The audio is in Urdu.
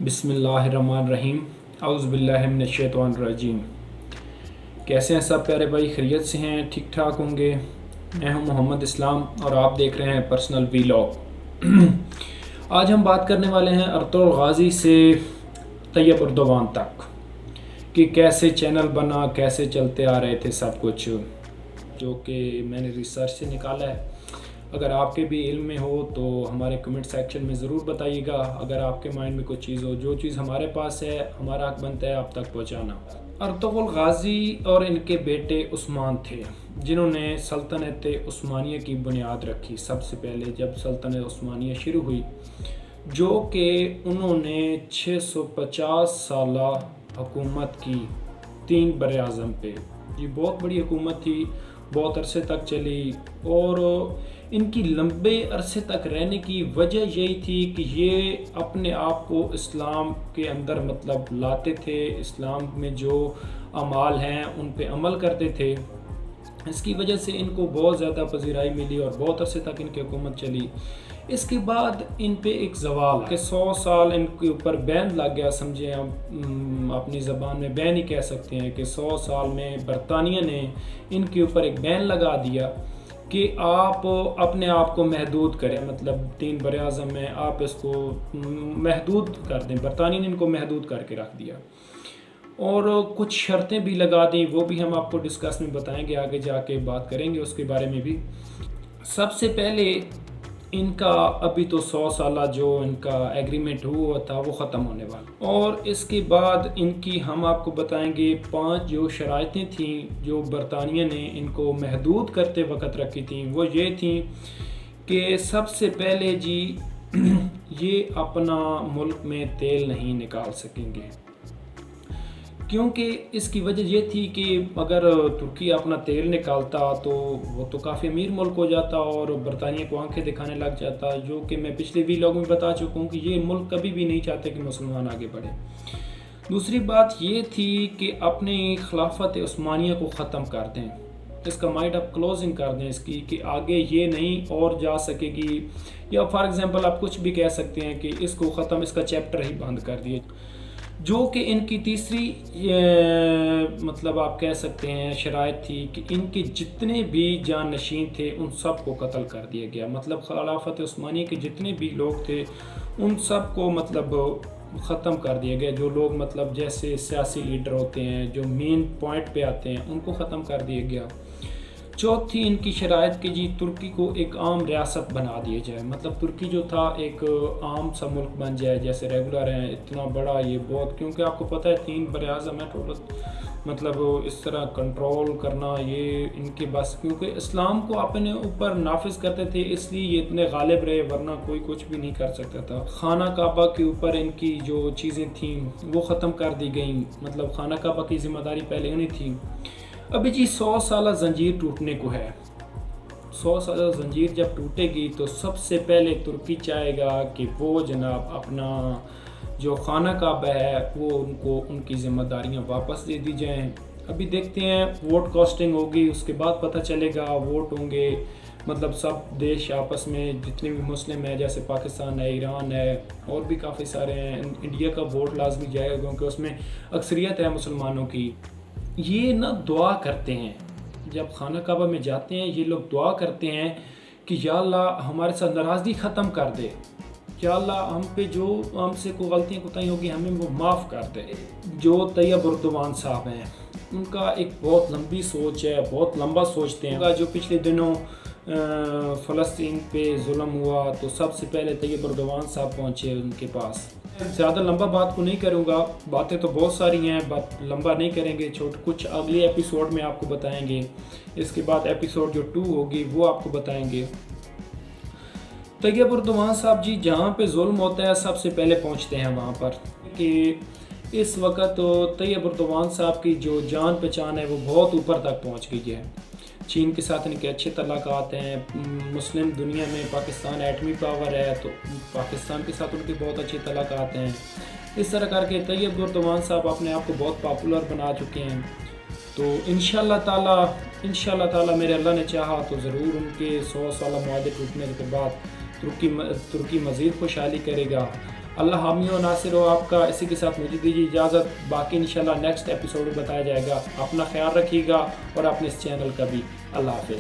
بسم اللہ الرحمن الرحیم اعوذ باللہ من الشیطان الرجیم۔ کیسے ہیں سب پیارے بھائی؟ خیریت سے ہیں؟ ٹھیک ٹھاک ہوں گے؟ میں ہوں محمد اسلام اور آپ دیکھ رہے ہیں پرسنل ویلاگ۔ آج ہم بات کرنے والے ہیں ارطغرل غازی سے طیب اردوان تک کہ کیسے چینل بنا، کیسے چلتے آ رہے تھے سب کچھ، جو کہ میں نے ریسرچ سے نکالا ہے۔ اگر آپ کے بھی علم میں ہو تو ہمارے کمنٹ سیکشن میں ضرور بتائیے گا۔ اگر آپ کے مائنڈ میں کوئی چیز ہو، جو چیز ہمارے پاس ہے ہمارا حق بنتا ہے آپ تک پہنچانا۔ ارطغرل غازی اور ان کے بیٹے عثمان تھے جنہوں نے سلطنت عثمانیہ کی بنیاد رکھی سب سے پہلے جب سلطنت عثمانیہ شروع ہوئی، جو کہ انہوں نے 650 سالہ حکومت کی 3 براعظم پہ۔ یہ بہت بڑی حکومت تھی، بہت عرصے تک چلی، اور ان کی لمبے عرصے تک رہنے کی وجہ یہی تھی کہ یہ اپنے آپ کو اسلام کے اندر لاتے تھے، اسلام میں جو اعمال ہیں ان پہ عمل کرتے تھے۔ اس کی وجہ سے ان کو بہت زیادہ پذیرائی ملی اور بہت عرصے تک ان کی حکومت چلی۔ اس کے بعد ان پہ ایک زوال کہ 100 سال ان کے اوپر بین لگ گیا، سمجھیں ہم اپنی زبان میں بین ہی کہہ سکتے ہیں کہ 100 سال میں برطانیہ نے ان کے اوپر ایک بین لگا دیا کہ آپ اپنے آپ کو محدود کریں، 3 براعظم میں آپ اس کو محدود کر دیں۔ برطانیہ نے ان کو محدود کر کے رکھ دیا اور کچھ شرطیں بھی لگا دیں، وہ بھی ہم آپ کو ڈسکس میں بتائیں گے، آگے جا کے بات کریں گے اس کے بارے میں بھی۔ سب سے پہلے ان کا ابھی تو 100 سالہ جو ان کا ایگریمنٹ ہوا تھا وہ ختم ہونے والا، اور اس کے بعد ان کی ہم آپ کو بتائیں گے 5 جو شرائطیں تھیں جو برطانیہ نے ان کو محدود کرتے وقت رکھی تھیں۔ وہ یہ تھیں کہ سب سے پہلے جی یہ اپنا ملک میں تیل نہیں نکال سکیں گے، کیونکہ اس کی وجہ یہ تھی کہ اگر ترکی اپنا تیل نکالتا تو وہ تو کافی امیر ملک ہو جاتا اور برطانیہ کو آنکھیں دکھانے لگ جاتا، جو کہ میں پچھلے ویلاگ میں بتا چکا ہوں کہ یہ ملک کبھی بھی نہیں چاہتے کہ مسلمان آگے بڑھے۔ دوسری بات یہ تھی کہ اپنی خلافت عثمانیہ کو ختم کر دیں، اس کا مائنڈ اپ کلوزنگ کر دیں اس کی، کہ آگے یہ نہیں اور جا سکے گی، یا فار ایگزامپل آپ کچھ بھی کہہ سکتے ہیں کہ اس کو ختم، اس کا چیپٹر ہی بند کر دیے۔ جو کہ ان کی تیسری آپ کہہ سکتے ہیں شرائط تھی کہ ان کے جتنے بھی جانشین تھے ان سب کو قتل کر دیا گیا، خلافت عثمانیہ کے جتنے بھی لوگ تھے ان سب کو ختم کر دیا گیا۔ جو لوگ جیسے سیاسی لیڈر ہوتے ہیں جو مین پوائنٹ پہ آتے ہیں ان کو ختم کر دیا گیا۔ چوتھی ان کی شرائط کہ جی ترکی کو ایک عام ریاست بنا دیا جائے، ترکی جو تھا ایک عام سا ملک بن جائے، جیسے ریگولر ہیں اتنا بڑا یہ بہت، کیونکہ آپ کو پتہ ہے 3 براعظم ہے اس طرح کنٹرول کرنا یہ ان کے بس، کیونکہ اسلام کو اپنے اوپر نافذ کرتے تھے اس لیے یہ اتنے غالب رہے، ورنہ کوئی کچھ بھی نہیں کر سکتا تھا۔ خانہ کعبہ کے اوپر ان کی جو چیزیں تھیں وہ ختم کر دی گئیں، خانہ کعبہ کی ذمہ داری پہلے انہیں تھی۔ ابھی جی 100 سالہ زنجیر ٹوٹنے کو ہے۔ 100 سالہ زنجیر جب ٹوٹے گی تو سب سے پہلے ترکی چاہے گا کہ وہ جناب اپنا جو خانہ کعبہ ہے وہ ان کو ان کی ذمہ داریاں واپس دے دی جائیں۔ ابھی دیکھتے ہیں، ووٹ کاسٹنگ ہوگی، اس کے بعد پتہ چلے گا، ووٹ ہوں گے، سب دیش آپس میں جتنے بھی مسلم ہیں، جیسے پاکستان ہے، ایران ہے، اور بھی کافی سارے ہیں، انڈیا کا ووٹ لازمی جائے گا کیونکہ اس میں اکثریت ہے مسلمانوں کی۔ یہ دعا کرتے ہیں جب خانہ کعبہ میں جاتے ہیں، یہ لوگ دعا کرتے ہیں کہ یا اللہ ہمارے ساتھ ناراضگی ختم کر دے، یا اللہ ہم پہ جو ہم سے کوئی غلطیاں کوتاہی ہوگی ہمیں وہ معاف کر دے۔ جو طیب اردوان صاحب ہیں ان کا ایک بہت لمبی سوچ ہے، بہت لمبا سوچتے ہیں۔ جو پچھلے دنوں فلسطین پہ ظلم ہوا تو سب سے پہلے طیب اردوان صاحب پہنچے ان کے پاس۔ زیادہ لمبا بات کو نہیں کروں گا، باتیں تو بہت ساری ہیں، بات لمبا نہیں کریں گے، کچھ اگلے ایپیسوڈ میں آپ کو بتائیں گے۔ اس کے بعد ایپیسوڈ جو 2 ہوگی وہ آپ کو بتائیں گے۔ طیب اردوان صاحب جی جہاں پہ ظلم ہوتا ہے سب سے پہلے پہنچتے ہیں وہاں پر، کہ اس وقت طیب اردوان صاحب کی جو جان پہچان ہے وہ بہت اوپر تک پہنچ گئی ہے۔ چین کے ساتھ ان کے اچھے تعلقات ہیں، مسلم دنیا میں پاکستان ایٹمی پاور ہے تو پاکستان کے ساتھ ان کے بہت اچھے تعلقات ہیں۔ اس طرح کر کے طیب اردوان صاحب اپنے آپ کو بہت پاپولر بنا چکے ہیں۔ تو انشاءاللہ تعالی میرے اللہ نے چاہا تو ضرور ان کے 100 سالہ معاہدے ٹوٹنے کے بعد ترکی مزید خوشحالی کرے گا، اللہ حامی و ناصر ہو آپ کا. اسی کے ساتھ مجھے دیجیے اجازت. باقی انشاءاللہ نیکسٹ ایپیسوڈ میں بتایا جائے گا. اپنا خیال رکھیے گا اور اپنے اس چینل کا بھی. اللہ حافظ.